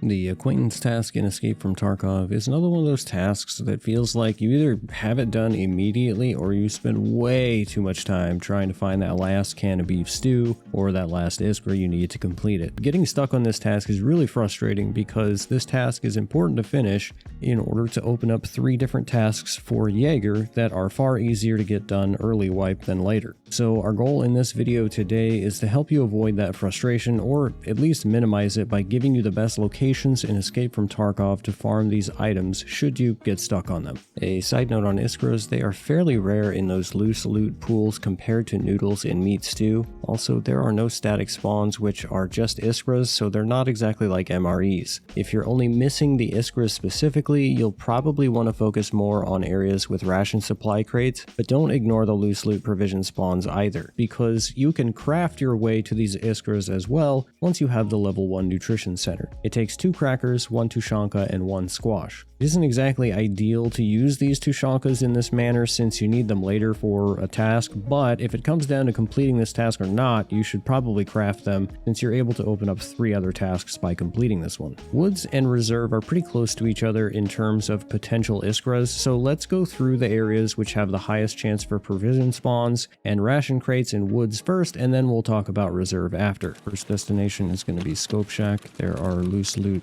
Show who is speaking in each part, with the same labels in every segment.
Speaker 1: The Acquaintance task in Escape from Tarkov is another one of those tasks that feels like you either have it done immediately or you spend way too much time trying to find that last can of beef stew or that last Iskra you need to complete it. Getting stuck on this task is really frustrating because this task is important to finish in order to open up 3 different tasks for Jaeger that are far easier to get done early wipe than later. So our goal in this video today is to help you avoid that frustration or at least minimize it by giving you the best location in Escape from Tarkov to farm these items should you get stuck on them. A side note on Iskras, they are fairly rare in those loose loot pools compared to noodles in meat stew. Also, there are no static spawns which are just Iskras, so they're not exactly like MREs. If you're only missing the Iskras specifically, you'll probably want to focus more on areas with ration supply crates, but don't ignore the loose loot provision spawns either, because you can craft your way to these Iskras as well once you have the level 1 nutrition center. It takes 2 crackers, 1 Tushanka, and 1 squash. It isn't exactly ideal to use these Tushankas in this manner since you need them later for a task, but if it comes down to completing this task or not, you should probably craft them since you're able to open up 3 other tasks by completing this one. Woods and Reserve are pretty close to each other in terms of potential Iskras, so let's go through the areas which have the highest chance for provision spawns and ration crates in Woods first, and then we'll talk about Reserve after. First destination is going to be Scope Shack. There are loose loot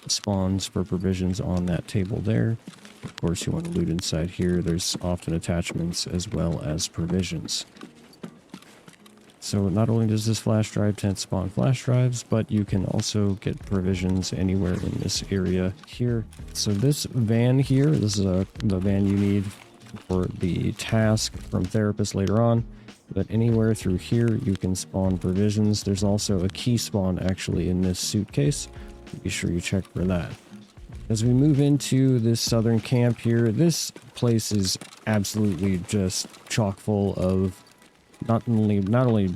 Speaker 1: spawns for provisions on that table there. Of course, you want to loot inside here. There's often attachments as well as provisions. So not only does this flash drive tent spawn flash drives, but you can also get provisions anywhere in this area here. So this van here, this is the van you need for the task from Therapist later on. But anywhere through here you can spawn provisions. There's also a key spawn actually in this suitcase. Be sure you check for that. As we move into this southern camp here, this place is absolutely just chock full of not only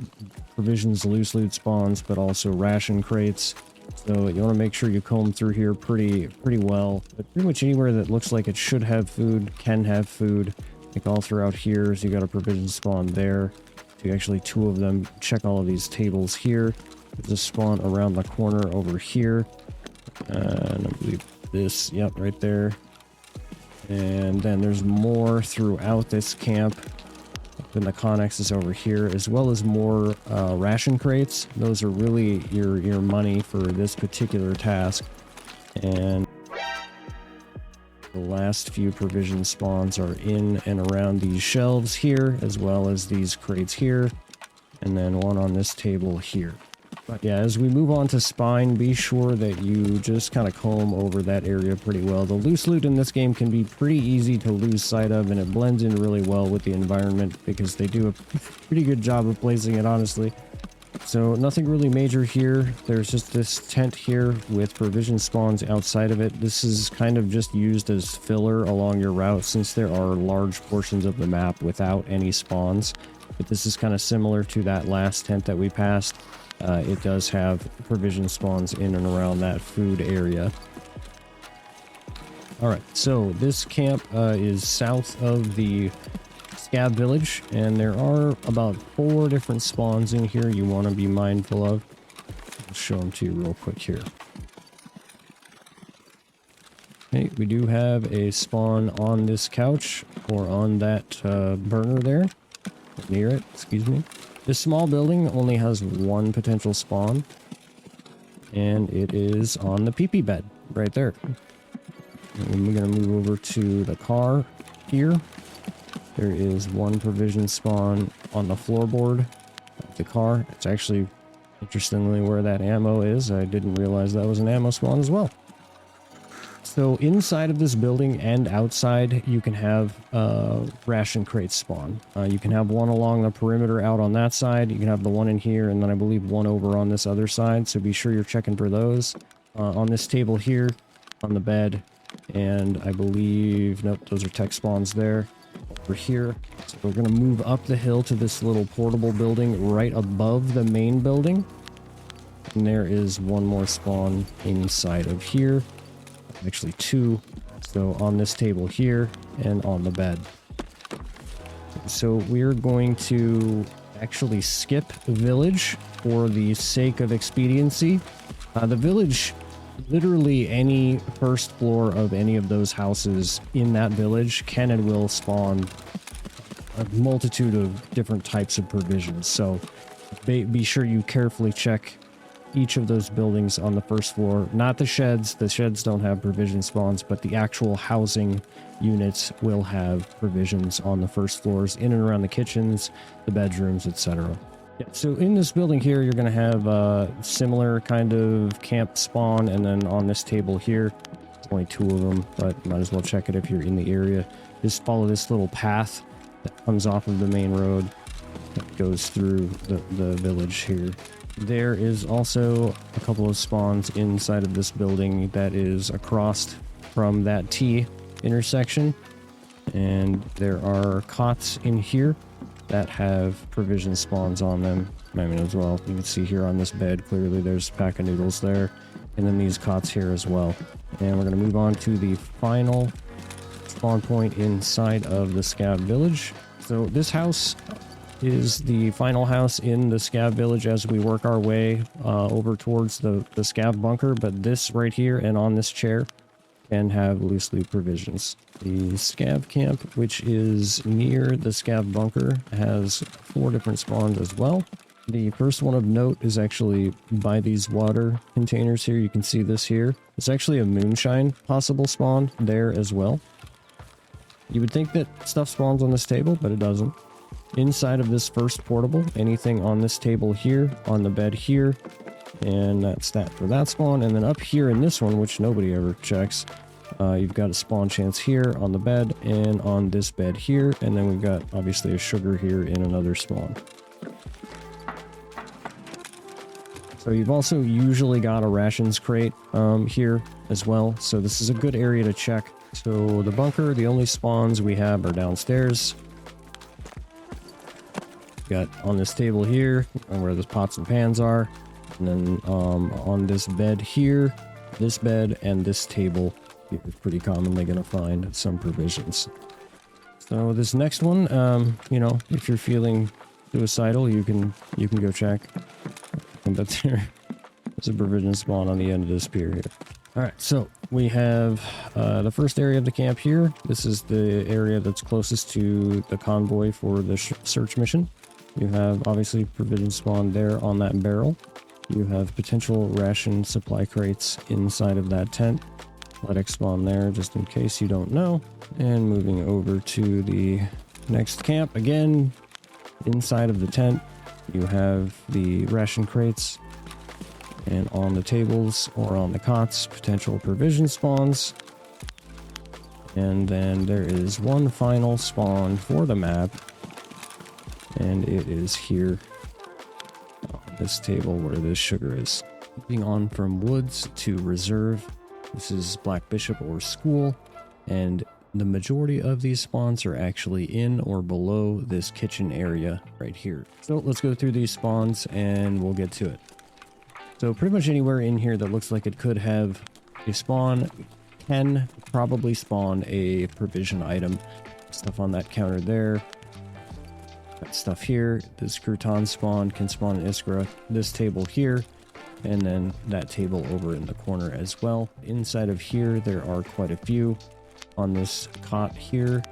Speaker 1: provisions, loose loot spawns, but also ration crates. So you want to make sure you comb through here pretty well. But pretty much anywhere that looks like it should have food can have food. Like all throughout here, so you got a provision spawn there. So actually 2 of them. Check all of these tables here. There's a spawn around the corner over here. And I believe this, yep, right there. And then there's more throughout this camp. Then the Connex is over here, as well as more ration crates. Those are really your money for this particular task. And the last few provision spawns are in and around these shelves here, as well as these crates here, and then one on this table here. But yeah, as we move on to Spine, be sure that you just kind of comb over that area pretty well. The loose loot in this game can be pretty easy to lose sight of, and it blends in really well with the environment because they do a pretty good job of placing it, honestly. So nothing really major here. There's just this tent here with provision spawns outside of it. This is kind of just used as filler along your route since there are large portions of the map without any spawns. But this is kind of similar to that last tent that we passed. It does have provision spawns in and around that food area. Alright, so this camp is south of the Scab Village, and there are about 4 different spawns in here you want to be mindful of. I'll show them to you real quick here. Okay, we do have a spawn on this couch, or on that burner there, near it, excuse me. This small building only has 1 potential spawn, and it is on the pee-pee bed right there. And we're going to move over to the car here. There is 1 provision spawn on the floorboard of the car. It's actually, interestingly, where that ammo is. I didn't realize that was an ammo spawn as well. So inside of this building and outside, you can have ration crates spawn. You can have 1 along the perimeter out on that side. You can have the 1 in here, and then I believe 1 over on this other side. So be sure you're checking for those. On this table here, on the bed, and I believe, nope, those are tech spawns there. Over here. So we're going to move up the hill to this little portable building right above the main building. And there is 1 more spawn inside of here. Actually 2. So on this table here and on the bed. So we're going to actually skip the village for the sake of expediency. The village literally any first floor of any of those houses in that village can and will spawn a multitude of different types of provisions. So be sure you carefully check each of those buildings on the first floor. Not the sheds. The sheds don't have provision spawns, but the actual housing units will have provisions on the first floors, in and around the kitchens, the bedrooms, etc. Yeah, so in this building here, you're going to have a similar kind of camp spawn, and then on this table here, only 2 of them, but might as well check it if you're in the area. Just follow this little path that comes off of the main road that goes through the village here. There is also a couple of spawns inside of this building that is across from that T intersection, and there are cots in here that have provision spawns on them. I mean, as well, you can see here on this bed, clearly there's a pack of noodles there, and then these cots here as well. And we're going to move on to the final spawn point inside of the Scav village. So this house is the final house in the Scav village as we work our way over towards the Scav bunker, but this right here and on this chair can have loose loot provisions. The Scav camp, which is near the Scav bunker, has 4 different spawns as well. The first one of note is actually by these water containers here. You can see this here. It's actually a moonshine possible spawn there as well. You would think that stuff spawns on this table, but it doesn't. Inside of this first portable, anything on this table here, on the bed here, and that's that for that spawn. And then up here in this one, which nobody ever checks, you've got a spawn chance here on the bed and on this bed here, and then we've got obviously a sugar here in another spawn. So you've also usually got a rations crate here as well, so this is a good area to check. So the bunker, the only spawns we have are downstairs. Got on this table here where the pots and pans are, and then on this bed here, this bed and this table, you're pretty commonly going to find some provisions. So this next one, you know, if you're feeling suicidal, you can go check. But there's a provision spawn on the end of this pier here. All right, so we have the first area of the camp here. This is the area that's closest to the convoy for the search mission. You have obviously provision spawn there on that barrel. You have potential ration supply crates inside of that tent. Athletic spawn there just in case you don't know. And moving over to the next camp, again, inside of the tent, you have the ration crates. And on the tables or on the cots, potential provision spawns. And then there is one final spawn for the map. And it is here on this table where this sugar is. Moving on from woods to reserve. This is Black Bishop or School. And the majority of these spawns are actually in or below this kitchen area right here. So let's go through these spawns and we'll get to it. So pretty much anywhere in here that looks like it could have a spawn can probably spawn a provision item. Stuff on that counter there. Got stuff here. This crouton spawn can spawn an Iskra. This table here. And then that table over in the corner as well. Inside of here, there are quite a few. On this cot here.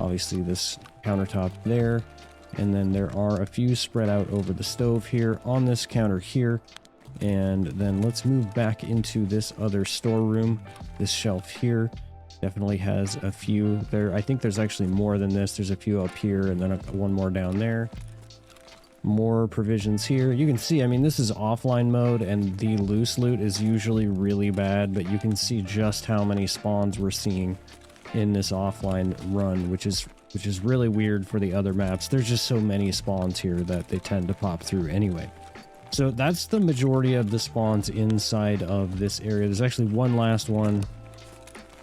Speaker 1: Obviously this countertop there. And then there are a few spread out over the stove here. On this counter here. And then let's move back into this other storeroom. This shelf here definitely has a few there. I think there's actually more than this. There's a few up here and then one more down there. More provisions here. You can see, I mean, this is offline mode and the loose loot is usually really bad, but you can see just how many spawns we're seeing in this offline run, which is really weird for the other maps. There's just so many spawns here that they tend to pop through anyway. So that's the majority of the spawns inside of this area. There's actually one last one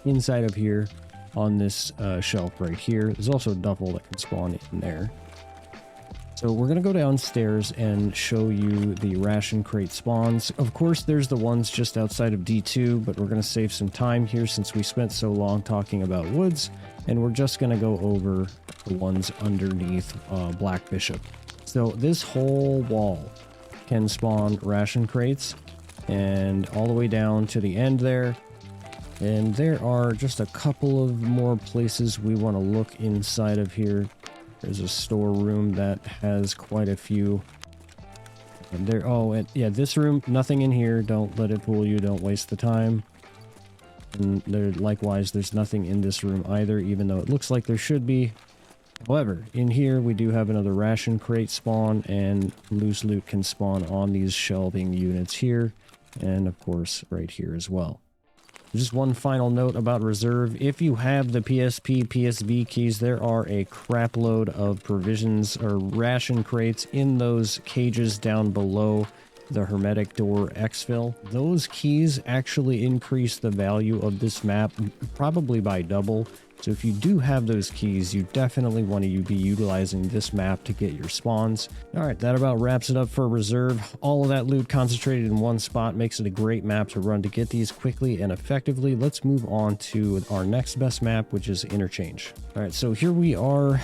Speaker 1: inside of here on this shelf right here. There's also a duffel that can spawn in there. So we're going to go downstairs and show you the ration crate spawns. Of course, there's the ones just outside of D2, but we're going to save some time here since we spent so long talking about woods, and we're just going to go over the ones underneath Black Bishop. So this whole wall can spawn ration crates, and all the way down to the end there. And there are just a couple of more places we want to look inside of here. There's a storeroom that has quite a few. And there, oh, and yeah, this room, nothing in here. Don't let it fool you. Don't waste the time. And there, likewise, there's nothing in this room either, even though it looks like there should be. However, in here we do have another ration crate spawn, and loose loot can spawn on these shelving units here, and of course right here as well. Just one final note about reserve. If you have the PSP, PSV keys, there are a crap load of provisions or ration crates in those cages down below the hermetic door exfil. Those keys actually increase the value of this map probably by double. So if you do have those keys, you definitely want to be utilizing this map to get your spawns. Alright, that about wraps it up for reserve. All of that loot concentrated in one spot makes it a great map to run to get these quickly and effectively. Let's move on to our next best map, which is Interchange. Alright, so here we are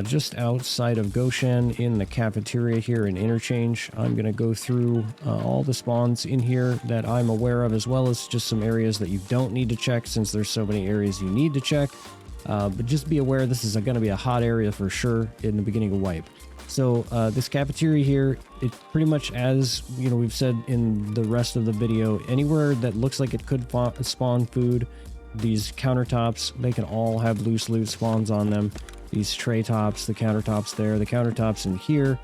Speaker 1: just outside of Goshen in the cafeteria here in Interchange. I'm going to go through all the spawns in here that I'm aware of, as well as just some areas that you don't need to check since there's so many areas you need to check. But just be aware this is going to be a hot area for sure in the beginning of wipe. So this cafeteria here, it pretty much, as you know, we've said in the rest of the video, anywhere that looks like it could spawn food, these countertops, they can all have loose loot spawns on them. These tray tops, the countertops there, the countertops in here.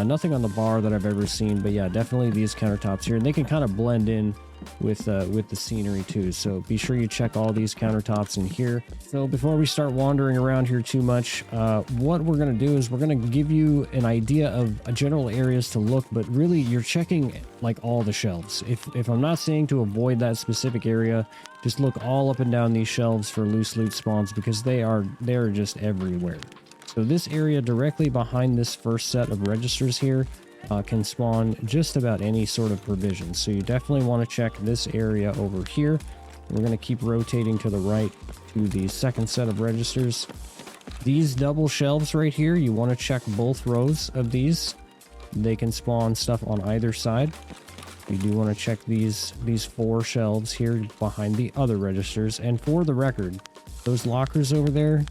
Speaker 1: Nothing on the bar that I've ever seen, but yeah, definitely these countertops here. And they can kind of blend in with the scenery too, so be sure you check all these countertops in here. So before we start wandering around here too much, what we're going to do is we're going to give you an idea of general areas to look, but really you're checking like all the shelves. If I'm not saying to avoid that specific area, just look all up and down these shelves for loose loot spawns, because they're just everywhere. So this area directly behind this first set of registers here can spawn just about any sort of provision. So you definitely want to check this area over here. We're going to keep rotating to the right to the second set of registers. These double shelves right here, you want to check both rows of these. They can spawn stuff on either side. You do want to check these 4 shelves here behind the other registers. And for the record, those lockers over there,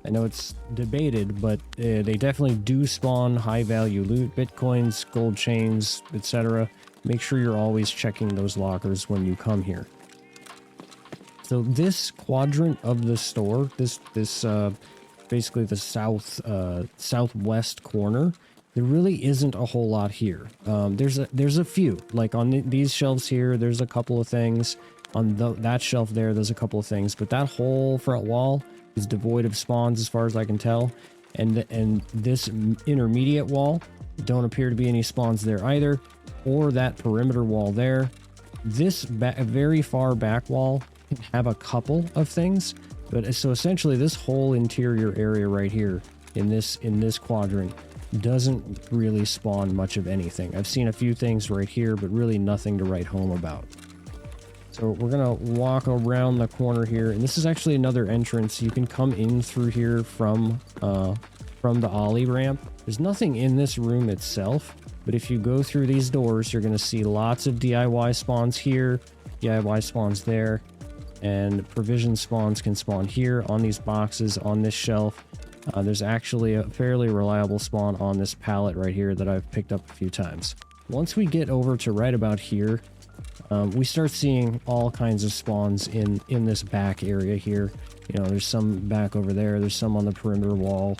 Speaker 1: I know it's debated, but they definitely do spawn high value loot, bitcoins, gold chains, etc. Make sure you're always checking those lockers when you come here. So this quadrant of the store, this basically the southwest corner, there really isn't a whole lot here. There's a few, like on these shelves here, there's a couple of things. On that shelf there, there's a couple of things, but that whole front wall is devoid of spawns as far as I can tell, and this intermediate wall, don't appear to be any spawns there either, or that perimeter wall there. This very far back wall can have a couple of things, but so essentially this whole interior area right here in this quadrant doesn't really spawn much of anything. I've seen a few things right here, but really nothing to write home about. So we're gonna walk around the corner here, and this is actually another entrance. You can come in through here from the ollie ramp. There's nothing in this room itself, but if you go through these doors, you're gonna see lots of DIY spawns here, DIY spawns there, and provision spawns can spawn here on these boxes on this shelf. There's actually a fairly reliable spawn on this pallet right here that I've picked up a few times. Once we get over to right about here, we start seeing all kinds of spawns in this back area here. You know, there's some back over there, there's some on the perimeter wall,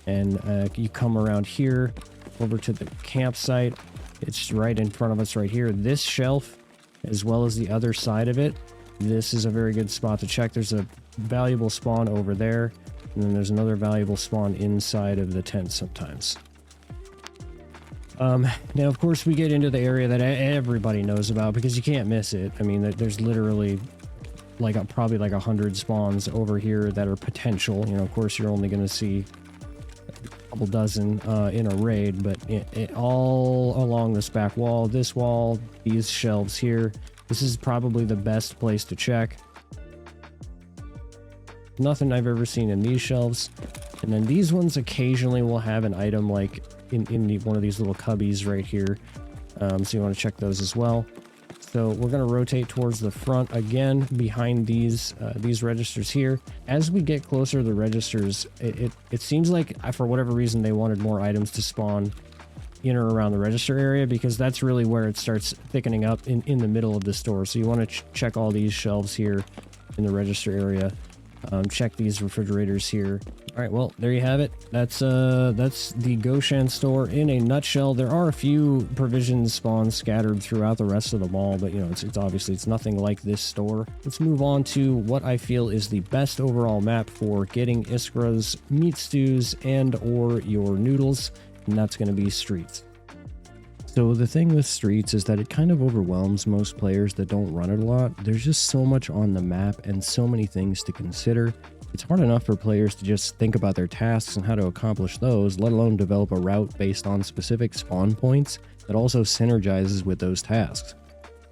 Speaker 1: and you come around here over to the campsite. It's right in front of us right here. This shelf, as well as the other side of it, this is a very good spot to check. There's a valuable spawn over there, and then there's another valuable spawn inside of the tent sometimes. Now, of course, we get into the area that everybody knows about because you can't miss it. I mean, there's literally like probably like 100 spawns over here that are potential. You know, of course, you're only going to see a couple dozen in a raid, but it all along this back wall, this wall, these shelves here, this is probably the best place to check. Nothing I've ever seen in these shelves. And then these ones occasionally will have an item like in one of these little cubbies right here. So you want to check those as well. So we're going to rotate towards the front again behind these registers here. As we get closer to the registers, it seems like for whatever reason they wanted more items to spawn in or around the register area, because that's really where it starts thickening up in the middle of the store. So you want to check all these shelves here in the register area. Check these refrigerators here. All right, well, there you have it. That's the Goshen store in a nutshell. There are a few provision spawns scattered throughout the rest of the mall, but you know, it's obviously it's nothing like this store. Let's move on to what I feel is the best overall map for getting Iskra's meat stews and or your noodles, and that's going to be Streets. So the thing with Streets is that it kind of overwhelms most players that don't run it a lot. There's just so much on the map and so many things to consider. It's hard enough for players to just think about their tasks and how to accomplish those, let alone develop a route based on specific spawn points that also synergizes with those tasks.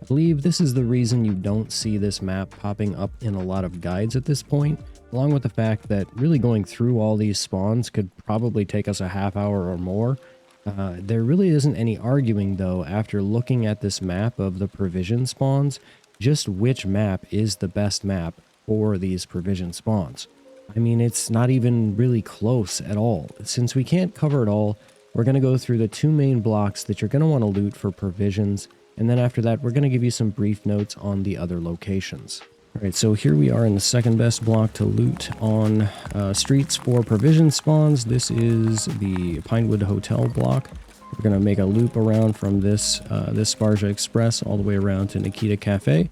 Speaker 1: I believe this is the reason you don't see this map popping up in a lot of guides at this point, along with the fact that really going through all these spawns could probably take us a half hour or more. There really isn't any arguing, though, after looking at this map of the provision spawns, just which map is the best map for these provision spawns. I mean, it's not even really close at all. Since we can't cover it all, we're going to go through the two main blocks that you're going to want to loot for provisions, and then after that, we're going to give you some brief notes on the other locations. Alright, so here we are in the second best block to loot on Streets for provision spawns. This is the Pinewood Hotel block. We're going to make a loop around from this Sparja Express all the way around to Nikita Cafe.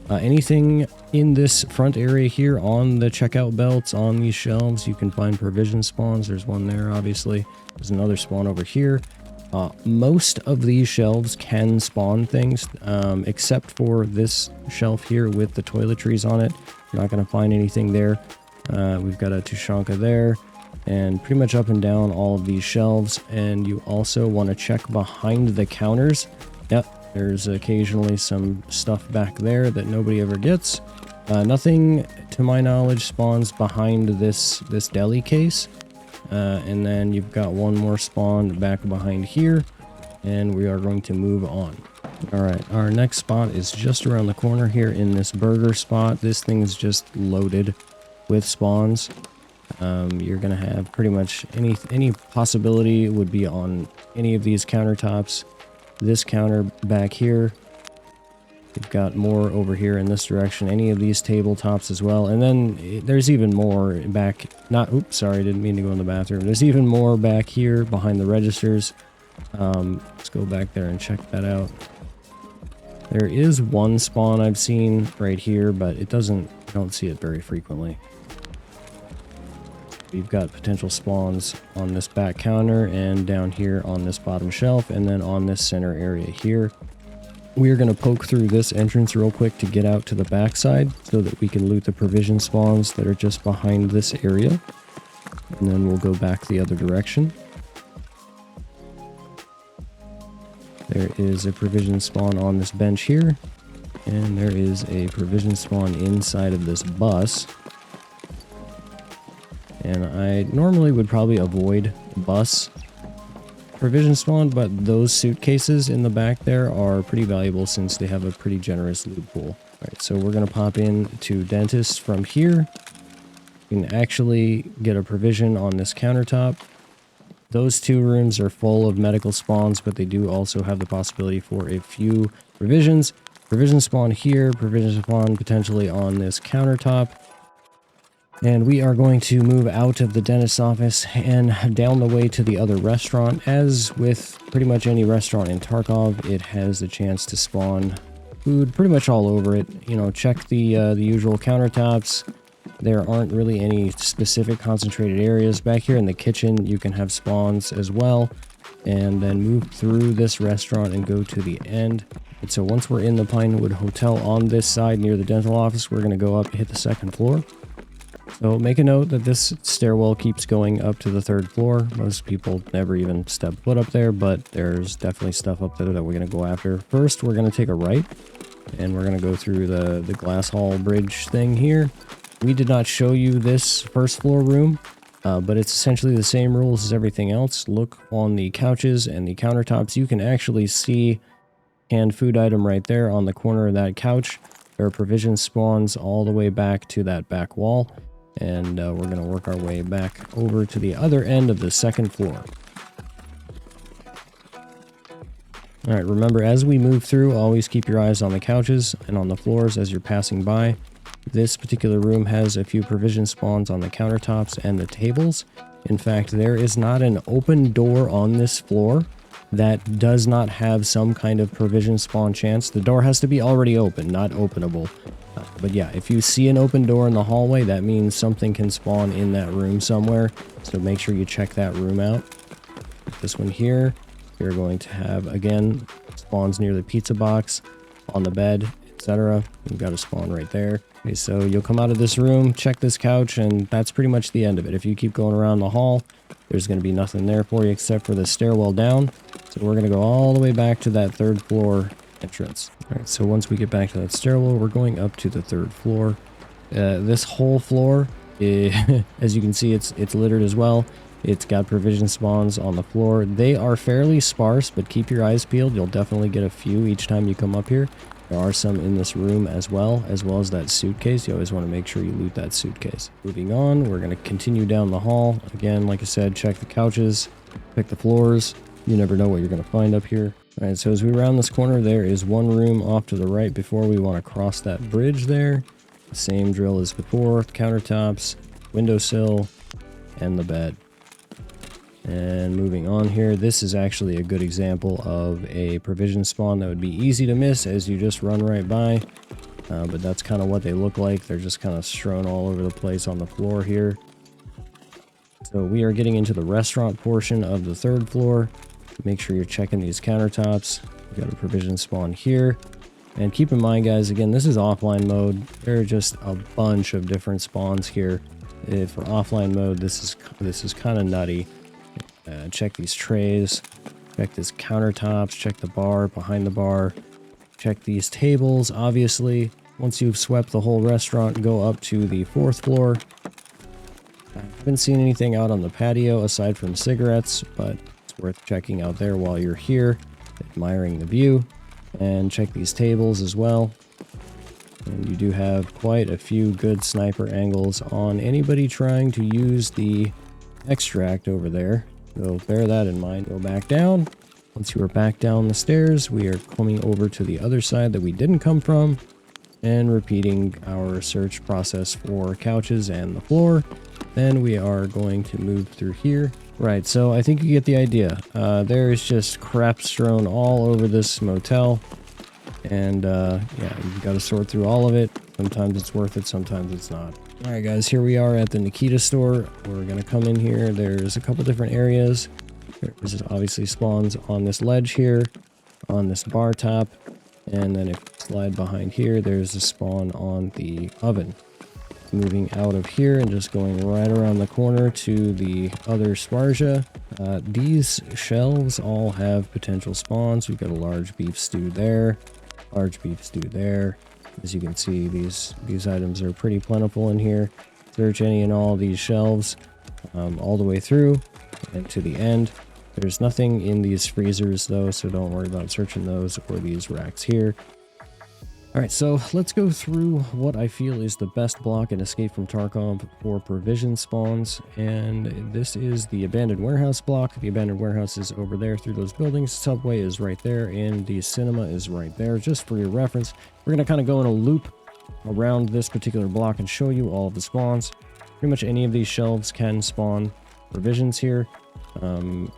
Speaker 1: Anything in this front area here on the checkout belts, on these shelves, you can find provision spawns. There's one there, obviously. There's another spawn over here. Most of these shelves can spawn things, except for this shelf here with the toiletries on it. You're not going to find anything there. We've got a Tushanka there, and pretty much up and down all of these shelves. And you also want to check behind the counters. Yep, there's occasionally some stuff back there that nobody ever gets. Nothing, to my knowledge, spawns behind this deli case. And then you've got one more spawn back behind here, and we are going to move on. Alright, our next spot is just around the corner here in this burger spot. This thing is just loaded with spawns. You're going to have pretty much any possibility would be on any of these countertops. This counter back here. You've got more over here in this direction, any of these tabletops as well. And then there's even more back, oops, sorry, didn't mean to go in the bathroom. There's even more back here behind the registers. Let's go back there and check that out. There is one spawn I've seen right here, but I don't see it very frequently. We've got potential spawns on this back counter and down here on this bottom shelf, and then on this center area here. We are going to poke through this entrance real quick to get out to the backside so that we can loot the provision spawns that are just behind this area. And then we'll go back the other direction. There is a provision spawn on this bench here. And there is a provision spawn inside of this bus. And I normally would probably avoid the bus provision spawn, but those suitcases in the back there are pretty valuable since they have a pretty generous loot pool. Alright, so we're going to pop in to Dentist from here. You can actually get a provision on this countertop. Those two rooms are full of medical spawns, but they do also have the possibility for a few provisions. Provision spawn here, provision spawn potentially on this countertop. And we are going to move out of the dentist's office and down the way to the other restaurant. As with pretty much any restaurant in Tarkov, it has the chance to spawn food pretty much all over it. You know, check the usual countertops. There aren't really any specific concentrated areas. Back here in the kitchen, you can have spawns as well. And then move through this restaurant and go to the end. And so once we're in the Pinewood Hotel on this side near the dental office, we're going to go up and hit the second floor. So make a note that this stairwell keeps going up to the third floor. Most people never even step foot up there, but there's definitely stuff up there that we're going to go after. First, we're going to take a right, and we're going to go through the glass hall bridge thing here. We did not show you this first floor room, but it's essentially the same rules as everything else. Look on the couches and the countertops. You can actually see canned food item right there on the corner of that couch. There are provision spawns all the way back to that back wall. And we're going to work our way back over to the other end of the second floor. Alright, remember, as we move through, always keep your eyes on the couches and on the floors as you're passing by. This particular room has a few provision spawns on the countertops and the tables. In fact, there is not an open door on this floor that does not have some kind of provision spawn chance. The door has to be already open, not openable. But yeah, if you see an open door in the hallway, that means something can spawn in that room somewhere. So make sure you check that room out. This one here, you're going to have, again, spawns near the pizza box, on the bed, etc. You've got a spawn right there. Okay, so you'll come out of this room, check this couch, and that's pretty much the end of it. If you keep going around the hall, there's going to be nothing there for you except for the stairwell down. So we're going to go all the way back to that third floor entrance. All right, so once we get back to that stairwell, we're going up to the third floor. This whole floor, as you can see, it's littered as well. It's got provision spawns on the floor. They are fairly sparse, but keep your eyes peeled. You'll definitely get a few each time you come up here. There are some in this room as well as that suitcase. You always want to make sure you loot that suitcase. Moving on, we're going to continue down the hall. Again, like I said, check the couches, check the floors. You never know what you're going to find up here. All right, so as we round this corner, there is one room off to the right before we want to cross that bridge there. The same drill as before, countertops, windowsill, and the bed. And moving on here, this is actually a good example of a provision spawn that would be easy to miss as you just run right by. But that's kind of what they look like. They're just kind of strewn all over the place on the floor here. So we are getting into the restaurant portion of the third floor. Make sure you're checking these countertops. We've got a provision spawn here. And keep in mind, guys, again, this is offline mode. There are just a bunch of different spawns here. For offline mode, this is kind of nutty. Check these trays, check these countertops, check the bar, behind the bar, check these tables, obviously. Once you've swept the whole restaurant, go up to the fourth floor. I haven't seen anything out on the patio aside from cigarettes, but it's worth checking out there while you're here, admiring the view. And check these tables as well. And you do have quite a few good sniper angles on anybody trying to use the extract over there. So bear that in mind. Go back down. Once you are back down the stairs, we are coming over to the other side that we didn't come from and repeating our search process for couches and the floor. Then we are going to move through here. Right, so I think you get the idea. There is just crap strewn all over this motel. And yeah, you've got to sort through all of it. Sometimes it's worth it, sometimes it's not. Alright guys, here we are at the Nikita store. We're going to come in here. There's a couple different areas. There's obviously spawns on this ledge here, on this bar top, and then if you slide behind here, there's a spawn on the oven. Moving out of here and just going right around the corner to the other Sparja. These shelves all have potential spawns. We've got a large beef stew there, large beef stew there. As you can see, these items are pretty plentiful in here. Search any and all these shelves all the way through and to the end. There's nothing in these freezers though, so don't worry about searching those or these racks here. Alright, so let's go through what I feel is the best block in Escape from Tarkov for provision spawns. And this is the abandoned warehouse block. The abandoned warehouse is over there through those buildings. Subway is right there, and the cinema is right there. Just for your reference, we're going to kind of go in a loop around this particular block and show you all of the spawns. Pretty much any of these shelves can spawn provisions here.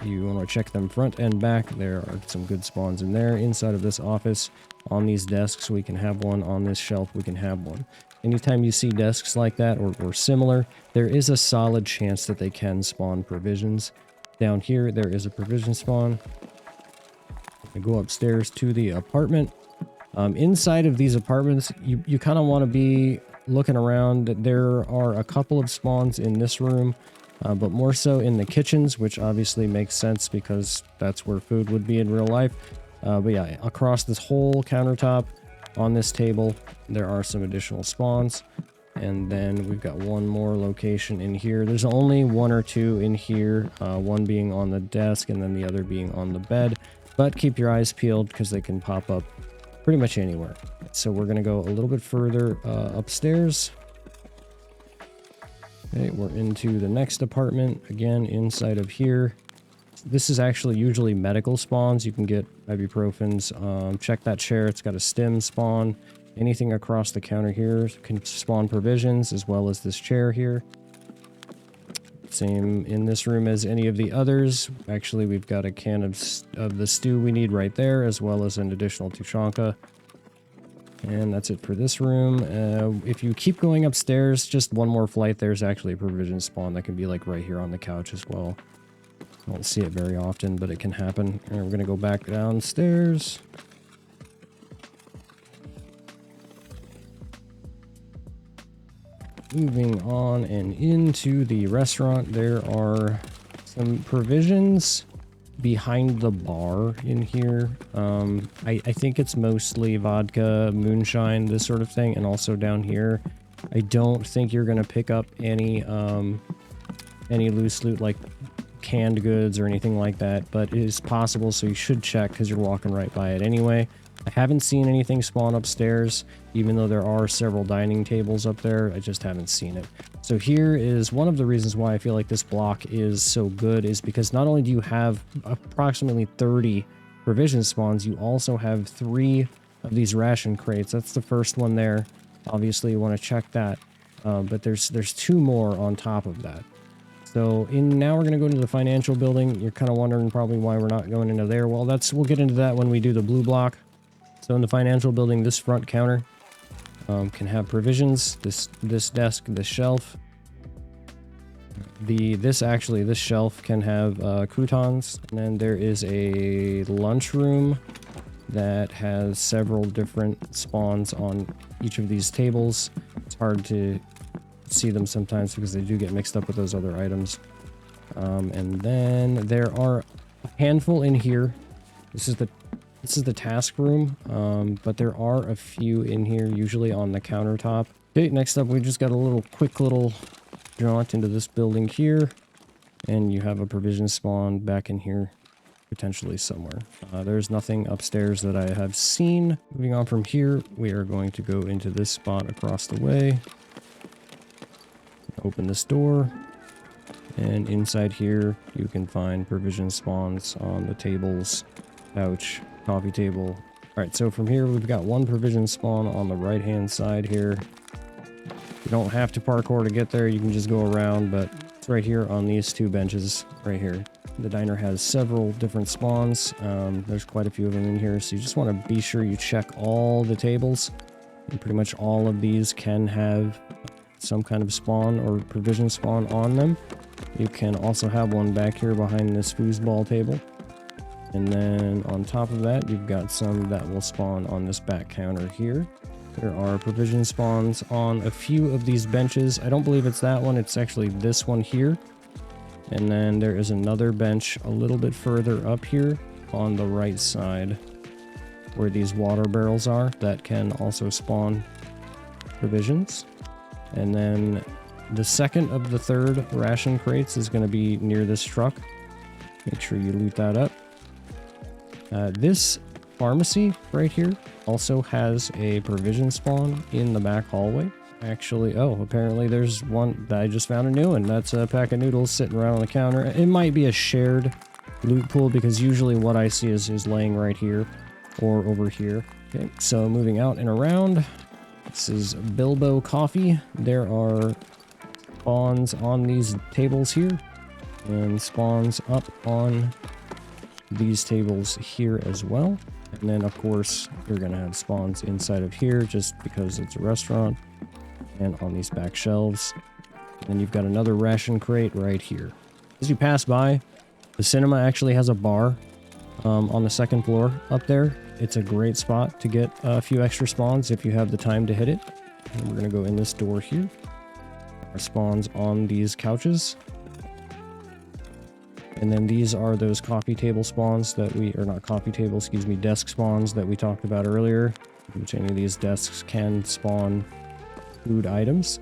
Speaker 1: You want to check them front and back. There are some good spawns in there. Inside of this office, on these desks, we can have one. On this shelf, we can have one. Anytime you see desks like that or similar, there is a solid chance that they can spawn provisions. Down here, there is a provision spawn. I go upstairs to the apartment. Inside of these apartments, you kind of want to be looking around. There are a couple of spawns in this room, but more so in the kitchens, which obviously makes sense because that's where food would be in real life. But yeah, across this whole countertop on this table, there are some additional spawns. And then we've got one more location in here. There's only one or two in here, one being on the desk and then the other being on the bed. but keep your eyes peeled because they can pop up pretty much anywhere. So we're going to go a little bit further upstairs. Okay, we're into the next apartment, again inside of here. This is actually usually medical spawns. You can get ibuprofens. Check that chair, it's got a stim spawn. Anything across the counter here can spawn provisions, as well as this chair here. Same in this room as any of the others. Actually, we've got a can of the stew we need right there, as well as an additional Tushonka. And that's it for this room. If you keep going upstairs, just one more flight, there's actually a provision spawn that can be like right here on the couch as well. I don't see it very often, but it can happen. And we're going to go back downstairs. Moving on and into the restaurant, there are some provisions behind the bar in here. I think it's mostly vodka, moonshine, this sort of thing, and also down here. I don't think you're gonna pick up any loose loot like canned goods or anything like that, but it is possible, so you should check because you're walking right by it anyway. I haven't seen anything spawn upstairs, even though there are several dining tables up there. I just haven't seen it. So here is one of the reasons why I feel like this block is so good, is because not only do you have approximately 30 provision spawns, you also have 3 of these ration crates. That's the first one there. Obviously, you want to check that, but there's 2 more on top of that. So now we're going to go into the financial building. You're kind of wondering probably why we're not going into there. Well, we'll get into that when we do the blue block. So in the financial building, this front counter can have provisions. This desk, this shelf. This shelf can have croutons. And then there is a lunchroom that has several different spawns on each of these tables. It's hard to see them sometimes because they do get mixed up with those other items. And then there are a handful in here. This is the task room, but there are a few in here, usually on the countertop. Okay, next up, we just got a quick little jaunt into this building here, and you have a provision spawn back in here, potentially somewhere. There's nothing upstairs that I have seen. Moving on from here, we are going to go into this spot across the way. Open this door, and inside here, you can find provision spawns on the tables, couch, coffee table. All right, so from here we've got 1 provision spawn on the right hand side here. You don't have to parkour to get there, you can just go around, but it's right here on these 2 benches right here. The diner has several different spawns. There's quite a few of them in here, so you just want to be sure you check all the tables, and pretty much all of these can have some kind of spawn or provision spawn on them. You can also have one back here behind this foosball table. And then on top of that, you've got some that will spawn on this back counter here. There are provision spawns on a few of these benches. I don't believe it's that one, it's actually this one here. And then there is another bench a little bit further up here on the right side where these water barrels are that can also spawn provisions. And then the second of the 3rd ration crates is going to be near this truck. Make sure you loot that up. This pharmacy right here also has a provision spawn in the back hallway. Actually, apparently there's one that I just found a new one. That's a pack of noodles sitting around on the counter. It might be a shared loot pool because usually what I see is laying right here or over here. Okay, so moving out and around. This is Bilbo Coffee. There are spawns on these tables here and spawns up on these tables here as well. And then of course you're gonna have spawns inside of here just because it's a restaurant, and on these back shelves. And then you've got another ration crate right here. As you pass by, the cinema actually has a bar on the 2nd floor up there. It's a great spot to get a few extra spawns if you have the time to hit it. And we're gonna go in this door here. Our spawns on these couches. And then these are those coffee table spawns that desk spawns that we talked about earlier, which any of these desks can spawn food items.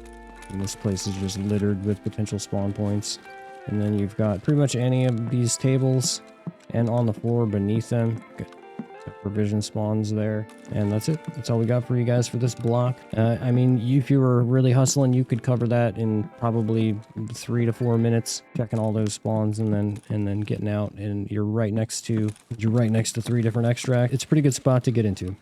Speaker 1: And this place is just littered with potential spawn points. And then you've got pretty much any of these tables and on the floor beneath them. Provision spawns there, and that's it. That's all we got for you guys for this block. I mean, if you were really hustling, you could cover that in probably 3 to 4 minutes, checking all those spawns and then getting out. And you're right next to 3 different extracts. It's a pretty good spot to get into.